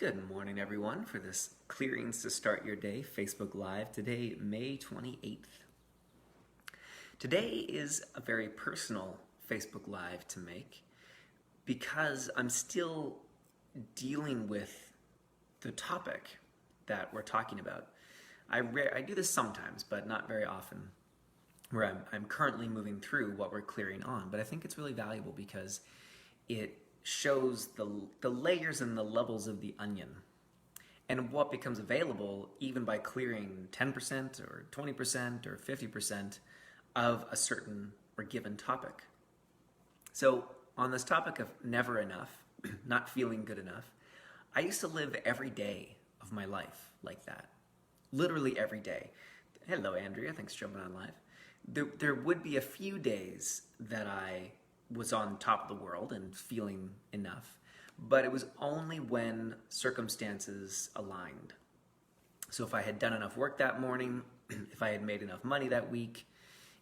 Good morning, everyone, for this Clearings to Start Your Day Facebook Live. Today, May 28th. Today is a very personal Facebook Live to make because I'm still dealing with the topic that we're talking about. I do this sometimes, but not very often, where I'm currently moving through what we're clearing on. But I think it's really valuable because it shows the layers and the levels of the onion and what becomes available even by clearing 10% or 20% or 50% of a certain or given topic. So on this topic of never enough, not feeling good enough, I used to live every day of my life like that. Literally every day. Hello, Andrea. Thanks for jumping on live. There would be a few days that I was on top of the world and feeling enough, but it was only when circumstances aligned. So if I had done enough work that morning, if I had made enough money that week,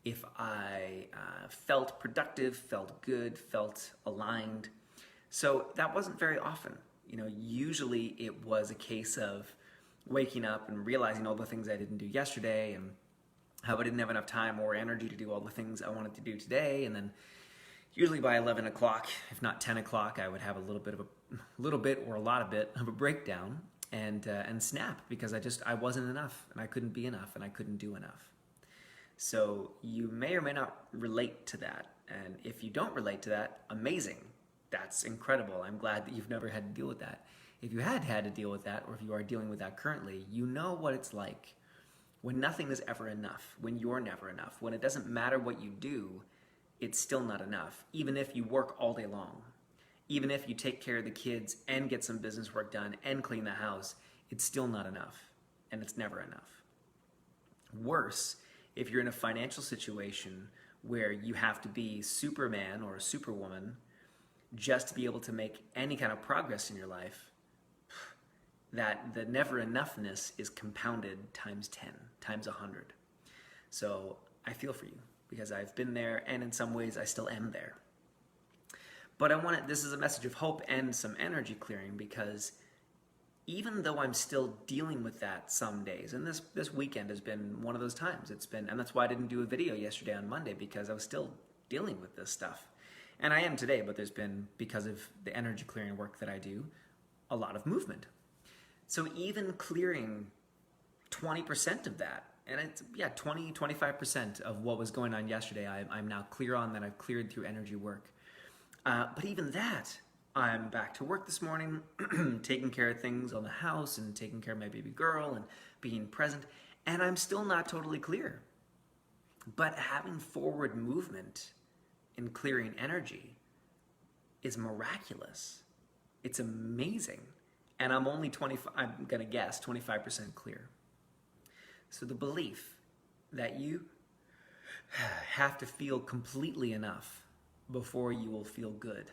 if I felt productive, felt good, felt aligned. So that wasn't very often. Usually it was a case of waking up and realizing all the things I didn't do yesterday and how I didn't have enough time or energy to do all the things I wanted to do today, and then usually by 11 o'clock, if not 10 o'clock, I would have a little bit or a lot of a breakdown and snap because I wasn't enough and I couldn't be enough and I couldn't do enough. So you may or may not relate to that. And if you don't relate to that, amazing. That's incredible. I'm glad that you've never had to deal with that. If you had to deal with that, or if you are dealing with that currently, you know what it's like when nothing is ever enough, when you're never enough, when it doesn't matter what you do, it's still not enough, even if you work all day long. Even if you take care of the kids and get some business work done and clean the house, it's still not enough, and it's never enough. Worse, if you're in a financial situation where you have to be Superman or a Superwoman just to be able to make any kind of progress in your life, that the never enoughness is compounded times 10, times 100. So I feel for you, because I've been there, and in some ways I still am there. But this is a message of hope and some energy clearing, because even though I'm still dealing with that some days, and this weekend has been one of those times, and that's why I didn't do a video yesterday on Monday, because I was still dealing with this stuff. And I am today, but there's been, because of the energy clearing work that I do, a lot of movement. So even clearing 20% of that, and it's 25% of what was going on yesterday I'm now clear on, that I've cleared through energy work. But even that, I'm back to work this morning, taking care of things on the house and taking care of my baby girl and being present, and I'm still not totally clear. But having forward movement in clearing energy is miraculous. It's amazing. And I'm only I'm gonna guess 25% clear. So the belief that you have to feel completely enough before you will feel good,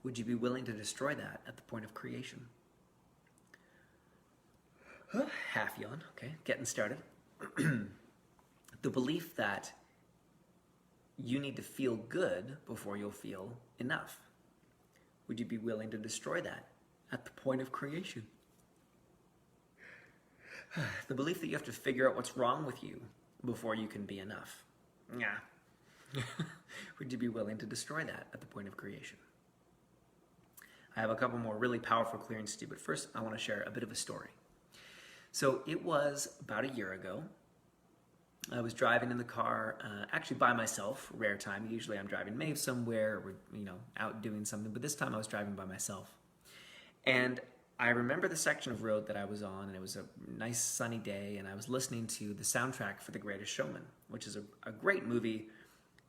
would you be willing to destroy that at the point of creation? Half yawn, okay, getting started. The belief that you need to feel good before you'll feel enough, would you be willing to destroy that at the point of creation? The belief that you have to figure out what's wrong with you before you can be enough. Yeah. Would you be willing to destroy that at the point of creation? I have a couple more really powerful clearings to do, but first I want to share a bit of a story. So it was about a year ago. I was driving in the car, actually by myself, rare time. Usually I'm driving Maeve somewhere, or out doing something, but this time I was driving by myself. And I remember the section of road that I was on, and it was a nice sunny day, and I was listening to the soundtrack for The Greatest Showman, which is a great movie.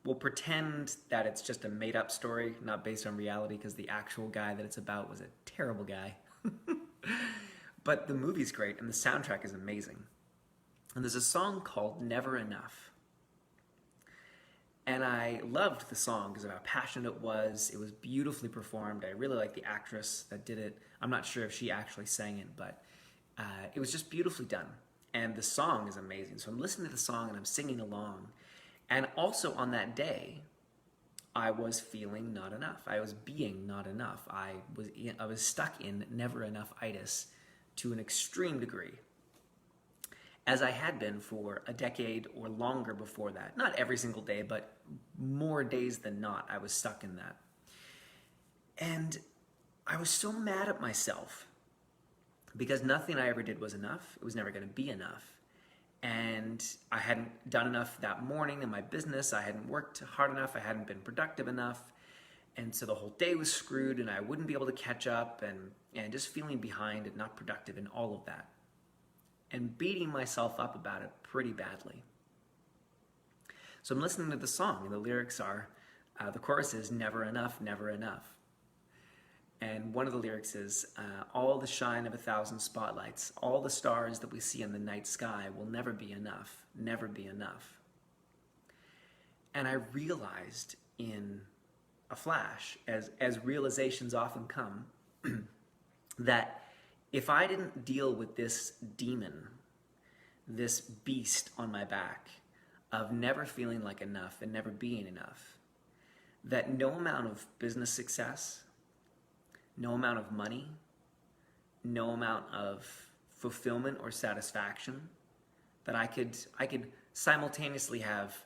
We'll pretend that it's just a made-up story, not based on reality, because the actual guy that it's about was a terrible guy. But the movie's great, and the soundtrack is amazing. And there's a song called Never Enough. And I loved the song because of how passionate it was. It was beautifully performed. I really liked the actress that did it. I'm not sure if she actually sang it, but it was just beautifully done. And the song is amazing. So I'm listening to the song and I'm singing along. And also on that day, I was feeling not enough. I was being not enough. I was stuck in never enough-itis to an extreme degree, as I had been for a decade or longer before that. Not every single day, but more days than not, I was stuck in that. And I was so mad at myself because nothing I ever did was enough. It was never going to be enough. And I hadn't done enough that morning in my business. I hadn't worked hard enough. I hadn't been productive enough. And so the whole day was screwed, and I wouldn't be able to catch up, and just feeling behind and not productive and all of that. And beating myself up about it pretty badly. So I'm listening to the song, and the lyrics are, the chorus is, never enough, never enough. And one of the lyrics is, all the shine of 1,000 spotlights, all the stars that we see in the night sky will never be enough, never be enough. And I realized in a flash, as realizations often come, that if I didn't deal with this demon, this beast on my back of never feeling like enough and never being enough, that no amount of business success, no amount of money, no amount of fulfillment or satisfaction, that I could simultaneously have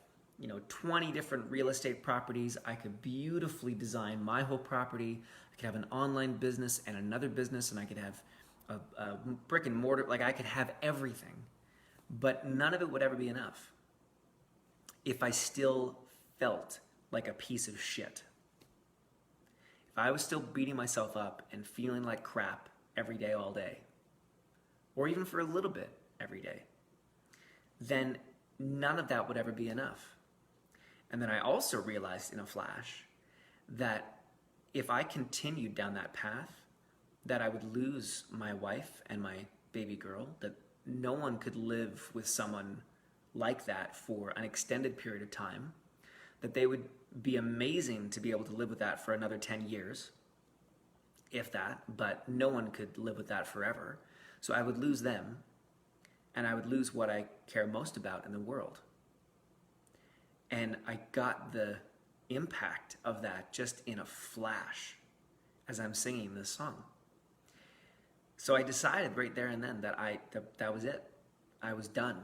20 different real estate properties. I could beautifully design my whole property. I could have an online business and another business, and I could have a brick and mortar. Like, I could have everything, but none of it would ever be enough if I still felt like a piece of shit. If I was still beating myself up and feeling like crap every day, all day, or even for a little bit every day, then none of that would ever be enough. And then I also realized in a flash that if I continued down that path, that I would lose my wife and my baby girl, that no one could live with someone like that for an extended period of time, that they would be amazing to be able to live with that for another 10 years, if that, but no one could live with that forever. So I would lose them, and I would lose what I care most about in the world. And I got the impact of that just in a flash as I'm singing this song. So I decided right there and then that that was it. I was done.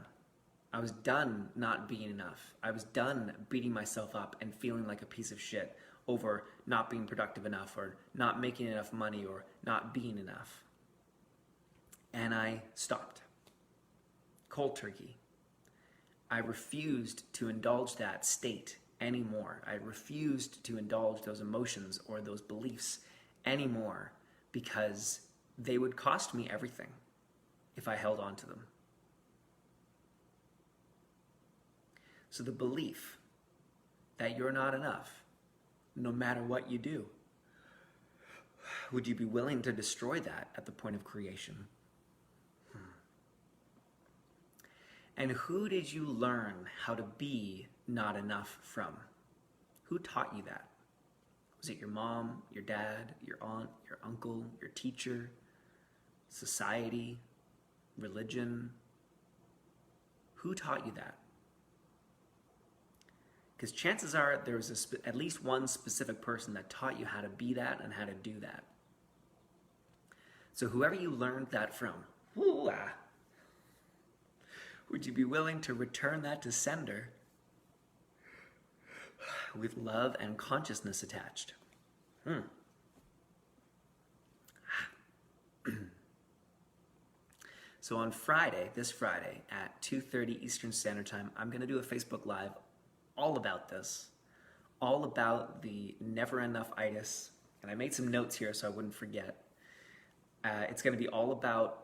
I was done not being enough. I was done beating myself up and feeling like a piece of shit over not being productive enough, or not making enough money, or not being enough. And I stopped. Cold turkey. I refused to indulge that state anymore. I refused to indulge those emotions or those beliefs anymore, because they would cost me everything if I held on to them. So the belief that you're not enough, no matter what you do, would you be willing to destroy that at the point of creation? And who did you learn how to be not enough from? Who taught you that? Was it your mom, your dad, your aunt, your uncle, your teacher, society, religion? Who taught you that? Because chances are there was at least one specific person that taught you how to be that and how to do that. So whoever you learned that from, would you be willing to return that to sender with love and consciousness attached? So on Friday, this Friday at 2:30 Eastern Standard Time, I'm going to do a Facebook Live all about this, all about the never enough-itis. And I made some notes here so I wouldn't forget. It's going to be all about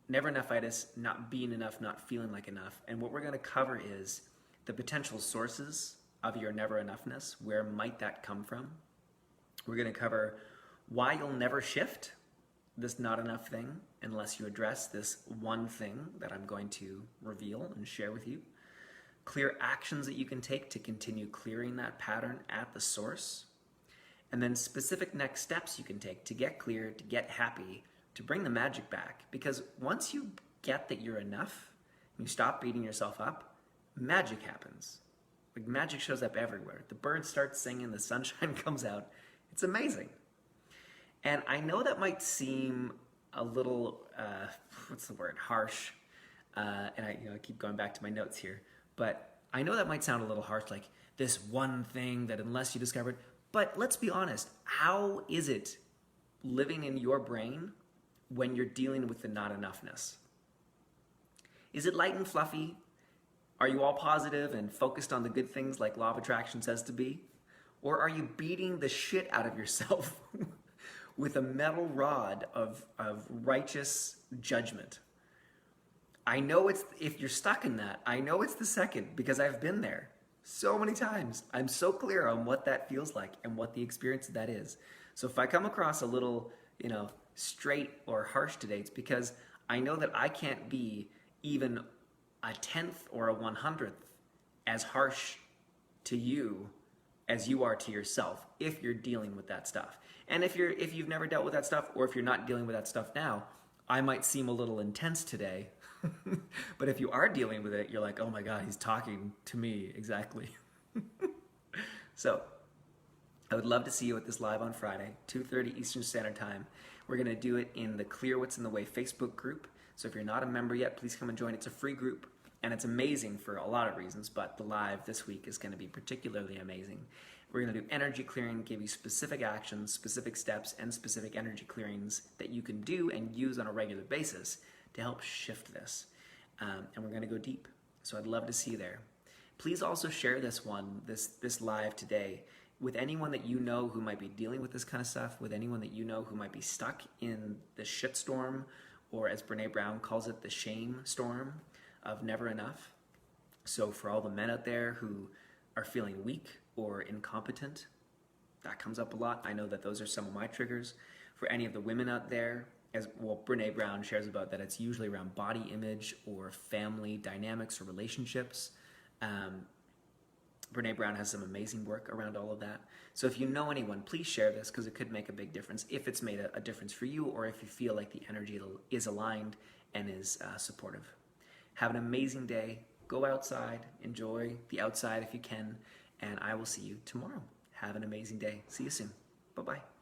never enough-itis, not being enough, not feeling like enough. And what we're going to cover is the potential sources of your never enoughness. Where might that come from? We're going to cover why you'll never shift this not enough thing unless you address this one thing that I'm going to reveal and share with you. Clear actions that you can take to continue clearing that pattern at the source. And then specific next steps you can take to get clear, to get happy, to bring the magic back. Because once you get that you're enough, and you stop beating yourself up, magic happens. Like magic shows up everywhere. The birds start singing, the sunshine comes out. It's amazing. And I know that might seem a little, harsh. And I keep going back to my notes here. But I know that might sound a little harsh, like this one thing that unless you discover it. But let's be honest, how is it living in your brain when you're dealing with the not enoughness? Is it light and fluffy? Are you all positive and focused on the good things like Law of Attraction says to be? Or are you beating the shit out of yourself with a metal rod of righteous judgment? I know if you're stuck in that, I know it's the second because I've been there so many times. I'm so clear on what that feels like and what the experience of that is. So if I come across a little, straight or harsh today, it's because I know that I can't be even a 10th or a 100th as harsh to you as you are to yourself if you're dealing with that stuff. And if you've never dealt with that stuff, or if you're not dealing with that stuff now, I might seem a little intense today. But if you are dealing with it, you're like, oh my God, he's talking to me exactly. So I would love to see you at this live on Friday, 2:30 Eastern Standard Time. We're going to do it in the Clear What's in the Way Facebook group. So if you're not a member yet, please come and join. It's a free group, and it's amazing for a lot of reasons, but the live this week is going to be particularly amazing. We're going to do energy clearing, give you specific actions, specific steps, and specific energy clearings that you can do and use on a regular basis to help shift this. And we're going to go deep. So I'd love to see you there. Please also share this live today with anyone that you know who might be dealing with this kind of stuff, with anyone that you know who might be stuck in the shitstorm, or as Brene Brown calls it, the shame storm of never enough. So for all the men out there who are feeling weak or incompetent, that comes up a lot. I know that those are some of my triggers. For any of the women out there, as well, Brene Brown shares about that it's usually around body image or family dynamics or relationships. Brene Brown has some amazing work around all of that. So if you know anyone, please share this because it could make a big difference if it's made a difference for you, or if you feel like the energy is aligned and is supportive. Have an amazing day. Go outside. Enjoy the outside if you can. And I will see you tomorrow. Have an amazing day. See you soon. Bye-bye.